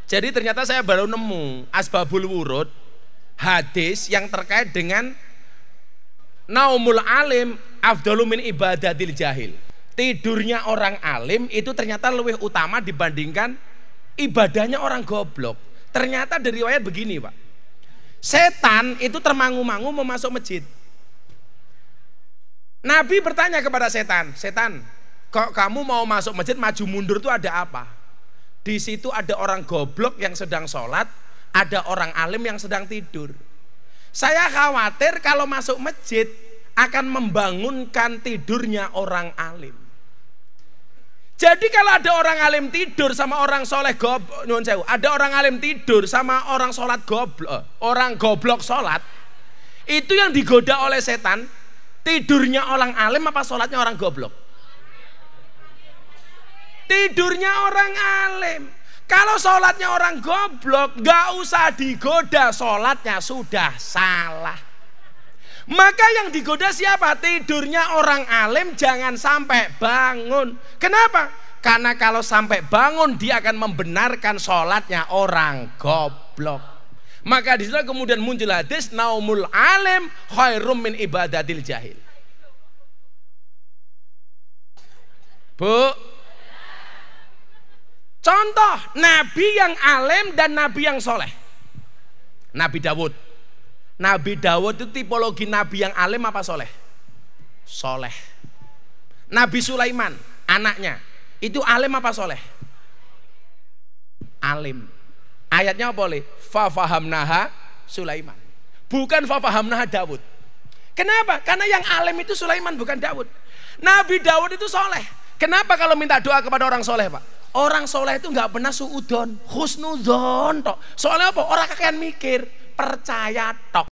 Jadi ternyata saya baru nemu asbabul wurud hadis yang terkait dengan naumul alim afdalu min ibadatil jahil. Tidurnya orang alim itu ternyata lebih utama dibandingkan ibadahnya orang goblok. Ternyata dari riwayat begini, Pak. Setan itu termangu-mangu mau masuk masjid. Nabi bertanya kepada setan, "Setan, kok kamu mau masuk masjid maju mundur itu ada apa?" Di situ ada orang goblok yang sedang sholat, ada orang alim yang sedang tidur. Saya khawatir kalau masuk masjid akan membangunkan tidurnya orang alim. Jadi kalau ada orang alim tidur sama orang soleh goblok, ada orang alim tidur sama orang sholat goblok, orang goblok sholat, itu yang digoda oleh setan, tidurnya orang alim apa sholatnya orang goblok? Tidurnya orang alim. Kalau sholatnya orang goblok, gak usah digoda, sholatnya sudah salah. Maka yang digoda siapa? Tidurnya orang alim jangan sampai bangun. Kenapa? Karena kalau sampai bangun dia akan membenarkan sholatnya orang goblok. Maka di situ kemudian muncul hadis naumul alim khairum min ibadatil jahil. Bu, contoh nabi yang alim dan nabi yang soleh. Nabi Dawud. Nabi Dawud itu tipologi nabi yang alim apa soleh? Soleh. Nabi Sulaiman anaknya itu alim apa soleh? Alim. Ayatnya apa boleh? Fafahamnaha Sulaiman. Bukan fafahamnaha Dawud. Kenapa? Karena yang alim itu Sulaiman bukan Dawud. Nabi Dawud itu soleh. Kenapa kalau minta doa kepada orang soleh, Pak? Orang soleh itu nggak pernah suudon, husnudon tok. Soalnya apa? Orang kakean mikir, percaya tok.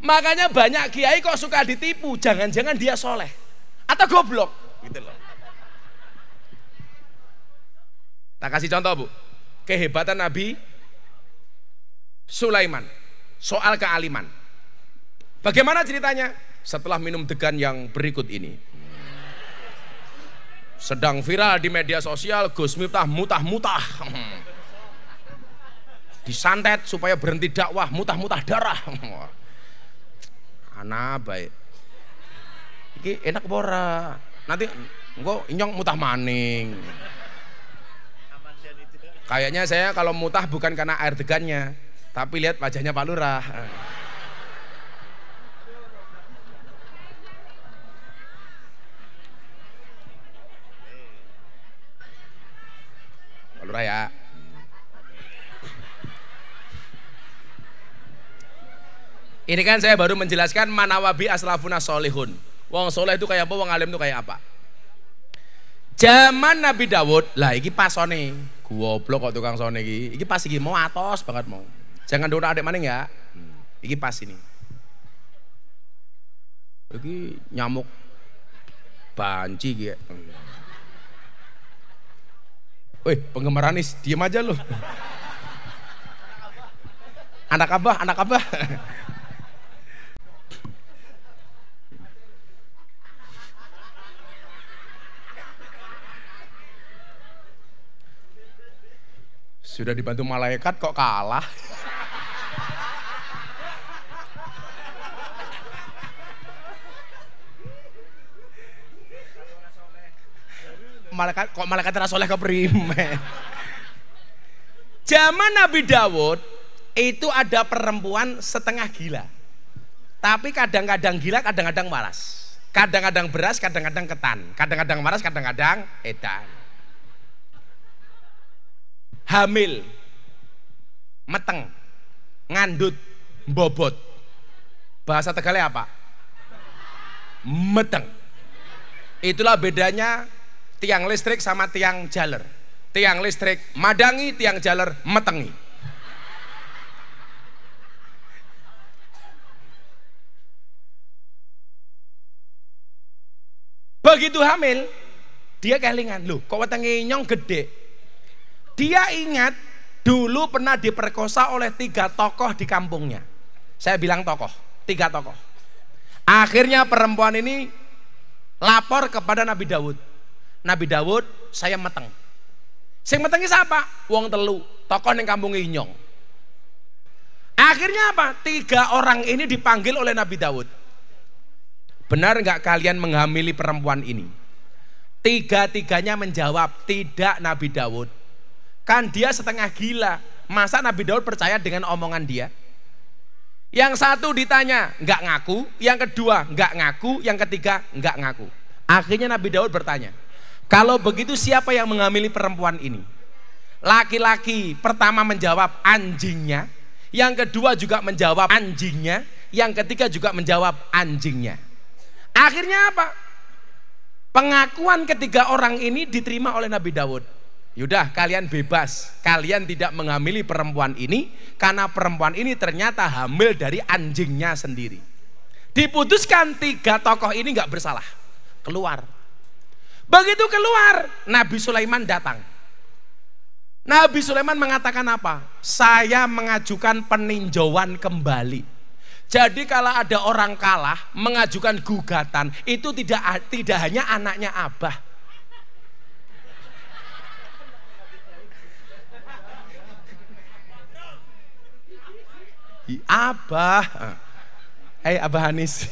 Makanya banyak kiai kok suka ditipu, jangan-jangan dia soleh atau goblok, gitu loh. Kita kasih contoh, Bu, kehebatan Nabi Sulaiman soal kealiman. Bagaimana ceritanya? Setelah minum degan yang berikut ini. Sedang viral di media sosial, Gus Miftah mutah-mutah. Disantet supaya berhenti dakwah, mutah-mutah darah. Anak baik. Iki enak bora. Nanti engko inyong mutah maning. Kayaknya saya kalau mutah bukan karena air degannya, tapi lihat wajahnya Pak Lurah. Pak Lurah ya. Ini kan saya baru menjelaskan manawabi aslafuna solihun. Wong soleh itu kayak apa, wong alim itu kayak apa. Zaman Nabi Dawud, lah iki pasone. Goblok kok tukang sone iki. Iki pas iki mau atos banget mau. Jangan dora adek maning ya. Iki pas ini. Iki nyamuk banci iki. Woi, penggemar Anis, diem aja lu. Anak abah, anak abah. Sudah dibantu malaikat kok kalah. Malaikat kok malaikat rasoleh keprimen. Zaman Nabi Dawud itu ada perempuan setengah gila. Tapi kadang-kadang gila, kadang-kadang waras. Kadang-kadang beras, kadang-kadang ketan. Kadang-kadang waras, kadang-kadang edan. Hamil, meteng, ngandut, bobot. Bahasa Tegalnya apa? Meteng. Itulah bedanya tiang listrik sama tiang jaler. Tiang listrik madangi, tiang jaler metengi. Begitu hamil, dia kelingan, loh kok wetenge nyong gede. Dia ingat dulu pernah diperkosa oleh 3 tokoh di kampungnya. Saya bilang tokoh, 3 tokoh. Akhirnya perempuan ini lapor kepada Nabi Dawud. Nabi Dawud, saya meteng. Sing metengi siapa? Wong telu, tokoh ning kampung Inyong. Akhirnya apa? 3 orang ini dipanggil oleh Nabi Daud. Benar nggak kalian menghamili perempuan ini? 3-tiganya menjawab, tidak Nabi Daud. Kan dia setengah gila. Masa Nabi Daud percaya dengan omongan dia? Yang satu ditanya, nggak ngaku. Yang kedua, nggak ngaku. Yang ketiga, nggak ngaku. Akhirnya Nabi Daud bertanya, kalau begitu siapa yang menghamili perempuan ini? Laki-laki pertama menjawab anjingnya, yang kedua juga menjawab anjingnya, yang ketiga juga menjawab anjingnya. Akhirnya apa? Pengakuan ketiga orang ini diterima oleh Nabi Daud. Yaudah, kalian bebas, kalian tidak menghamili perempuan ini karena perempuan ini ternyata hamil dari anjingnya sendiri. Diputuskan 3 tokoh ini nggak bersalah, keluar. Begitu keluar, Nabi Sulaiman datang. Nabi Sulaiman mengatakan apa? Saya mengajukan peninjauan kembali. Jadi kalau ada orang kalah mengajukan gugatan, itu tidak hanya anaknya Abah. Abah. Hai Abah Hanis.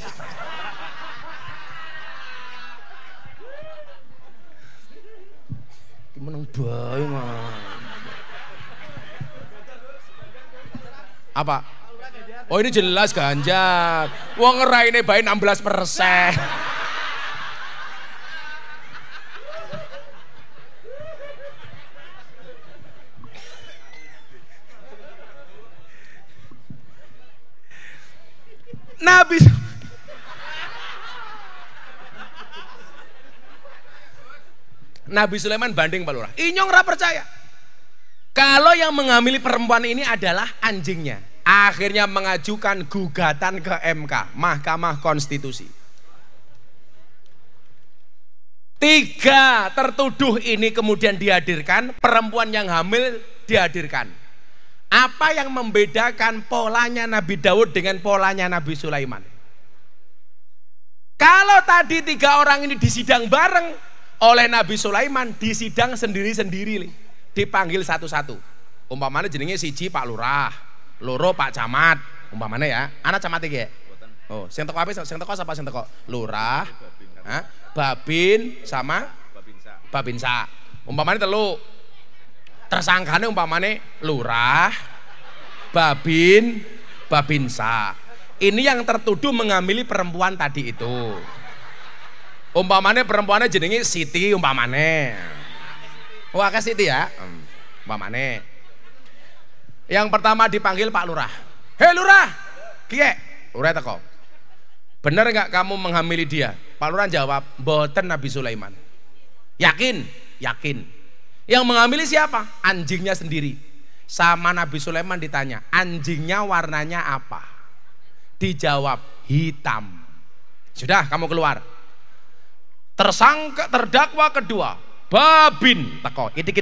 Meneng bae mah. Apa? Oh ini jelas Ganjar. Wong ngeraine bae 16%. Nabi Sulaiman banding Pak Lurah. Inyong ora percaya. Kalau yang menghamili perempuan ini adalah anjingnya. Akhirnya mengajukan gugatan ke MK, Mahkamah Konstitusi. 3 tertuduh ini kemudian dihadirkan, perempuan yang hamil dihadirkan. Apa yang membedakan polanya Nabi Daud dengan polanya Nabi Sulaiman? Kalau tadi 3 orang ini disidang bareng, oleh Nabi Sulaiman disidang sendiri-sendiri, dipanggil satu-satu. Umpamanya jenenge siji Pak Lurah, loro Pak Camat, umpamanya ya. Anak camat iki ya? Oh, sing teko apa? Sing teko sapa sing teko? Lurah, Babin sama Babinsa. Umpamanya telu. Tersangkane umpamanya Lurah, Babin, Babinsa. Ini yang tertuduh menghamili perempuan tadi itu. Umpamane perempuannya jenenge Siti umpamane. Wah, ke Siti ya. Umpamane. Yang pertama dipanggil Pak Lurah. Hei Lurah, kiye? Lurah teko. Bener nggak kamu menghamili dia? Pak Lurah jawab, mboten Nabi Sulaiman. Yakin? Yakin. Yang menghamili siapa? Anjingnya sendiri. Sama Nabi Sulaiman ditanya, anjingnya warnanya apa? Dijawab, hitam. Sudah, kamu keluar. Tersangka terdakwa kedua Babin teko itik.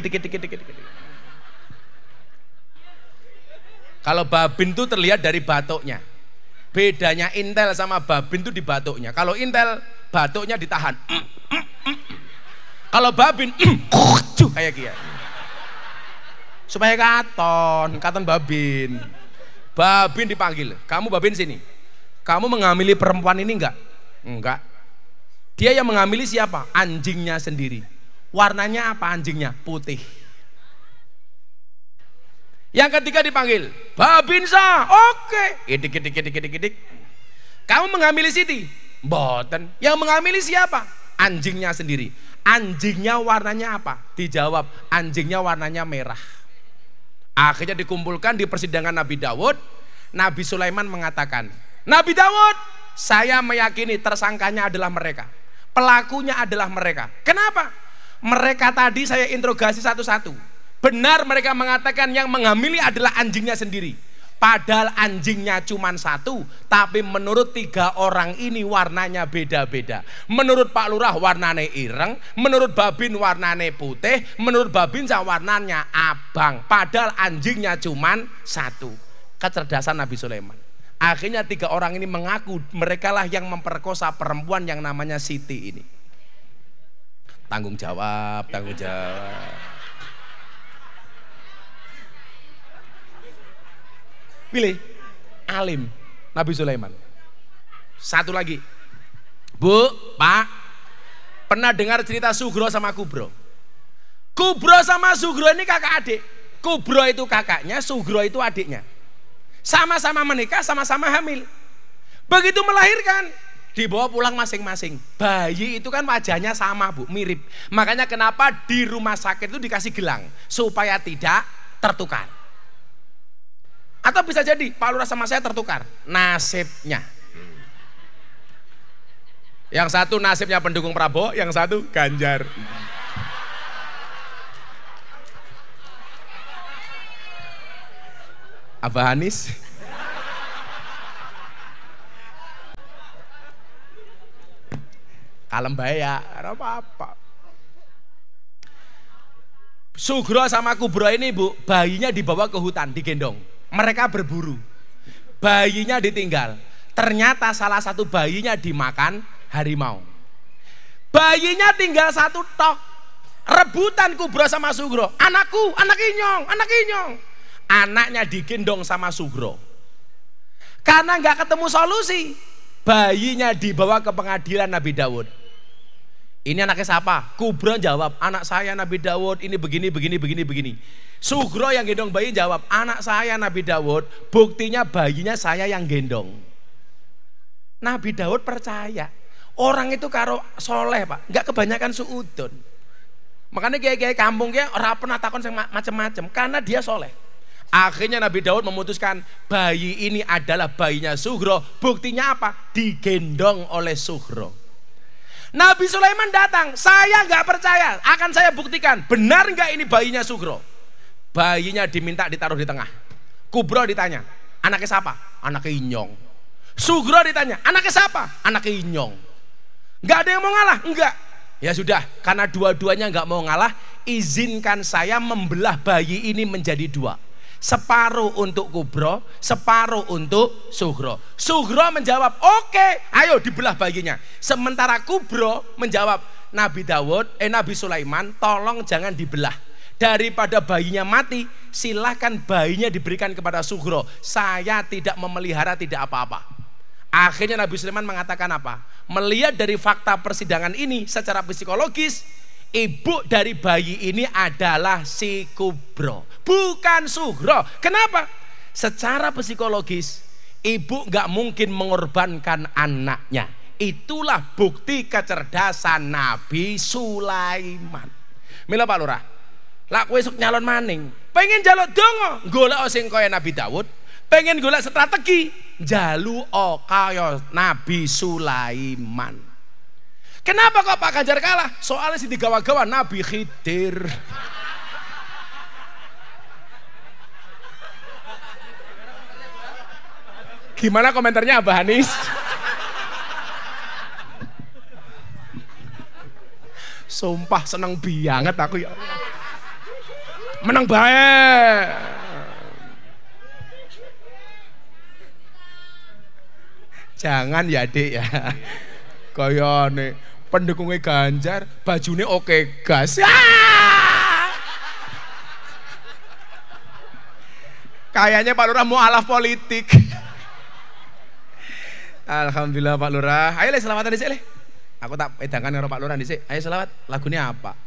Kalau Babin itu terlihat dari batuknya. Bedanya Intel sama Babin itu di batuknya. Kalau Intel batuknya ditahan. Kalau Babin kayak gini. Supaya katon Babin. Babin dipanggil. Kamu Babin sini. Kamu menghamili perempuan ini enggak? Enggak. Dia yang menghamili siapa? Anjingnya sendiri. Warnanya apa anjingnya? Putih. Yang ketiga dipanggil Babinsa. Oke. Idik. Kamu menghamili Siti? Mboten. Yang menghamili siapa? Anjingnya sendiri. Anjingnya warnanya apa? Dijawab, anjingnya warnanya merah. Akhirnya dikumpulkan di persidangan Nabi Daud. Nabi Sulaiman mengatakan, Nabi Daud, saya meyakini tersangkanya adalah mereka. Pelakunya adalah mereka. Kenapa? Mereka tadi saya interogasi satu-satu. Benar mereka mengatakan yang menghamili adalah anjingnya sendiri. Padahal anjingnya cuma 1, tapi menurut 3 orang ini warnanya beda-beda. Menurut Pak Lurah warnanya ireng, menurut Babin warnanya putih, menurut Babinsa warnanya abang. Padahal anjingnya cuma 1. Kecerdasan Nabi Sulaiman. Akhirnya 3 orang ini mengaku merekalah yang memperkosa perempuan yang namanya Siti ini. Tanggung jawab. Pilih. Alim. Nabi Sulaiman. Satu lagi. Bu, Pak. Pernah dengar cerita Sugro sama Kubro? Kubro sama Sugro ini kakak adik. Kubro itu kakaknya, Sugro itu adiknya. Sama-sama menikah, sama-sama hamil. Begitu melahirkan, dibawa pulang masing-masing. Bayi itu kan wajahnya sama Bu, mirip. Makanya kenapa di rumah sakit itu dikasih gelang supaya tidak tertukar. Atau bisa jadi Pak Lurah sama saya tertukar nasibnya. Yang satu nasibnya pendukung Prabowo, yang satu Ganjar. Abah Hanis. Kalem bae ya, apa-apa. Sugro sama Kubro ini Bu, bayinya dibawa ke hutan, digendong. Mereka berburu. Bayinya ditinggal. Ternyata salah satu bayinya dimakan harimau. Bayinya tinggal satu tok. Rebutan Kubro sama Sugro. Anakku, anak inyong, anak inyong. Anaknya digendong sama Sugro. Karena nggak ketemu solusi, bayinya dibawa ke pengadilan Nabi Daud. Ini anaknya siapa? Kubro jawab, anak saya Nabi Daud, ini begini, begini, begini, begini. Sugro yang gendong bayi jawab, anak saya Nabi Daud, buktinya bayinya saya yang gendong. Nabi Daud percaya, orang itu karo soleh Pak, nggak kebanyakan suudon. Makanya kayak kampung kayak orang pernah takon macam-macam, karena dia soleh. Akhirnya Nabi Daud memutuskan bayi ini adalah bayinya Sugro. Buktinya apa? Digendong oleh Sugro. Nabi Sulaiman datang, saya nggak percaya, akan saya buktikan benar nggak ini bayinya Sugro. Bayinya diminta ditaruh di tengah. Kubro ditanya, anaknya siapa? Anaknya Inyong. Sugro ditanya, anaknya siapa? Anaknya Inyong. Nggak ada yang mau ngalah? Enggak. Ya sudah, karena dua-duanya nggak mau ngalah, izinkan saya membelah bayi ini menjadi dua. Separuh untuk Kubro, separuh untuk Sugro. Sugro menjawab, oke, ayo dibelah bayinya. Sementara Kubro menjawab, Nabi Sulaiman, tolong jangan dibelah. Daripada bayinya mati, silahkan bayinya diberikan kepada Sugro. Saya tidak memelihara, tidak apa-apa. Akhirnya Nabi Sulaiman mengatakan apa? Melihat dari fakta persidangan ini secara psikologis, ibu dari bayi ini adalah si Kubro, bukan Sugro. Kenapa? Secara psikologis, ibu gak mungkin mengorbankan anaknya. Itulah bukti kecerdasan Nabi Sulaiman. Mila Pak Lurah, lak kowe esuk nyalon maning, pengen jaluk dongo, golek sing kaya Nabi Daud, pengen golek strategi, jaluk kaya Nabi Sulaiman. Kenapa kok Pak Ganjar kalah? Soalnya si digawa-gawa Nabi Khidir. Gimana komentarnya Abah Hanis? Sumpah seneng banget aku ya. Menang baik. Jangan ya Dek ya. Kayane pendukungnya Ganjar, bajunya oke gas. Kayaknya Pak Lurah mau alaf politik. Alhamdulillah Pak Lurah. Ayo le selawatan dhisik le. Aku tak edangkan karo Pak Lurah dhisik. Ayo selawat. Lagunya apa?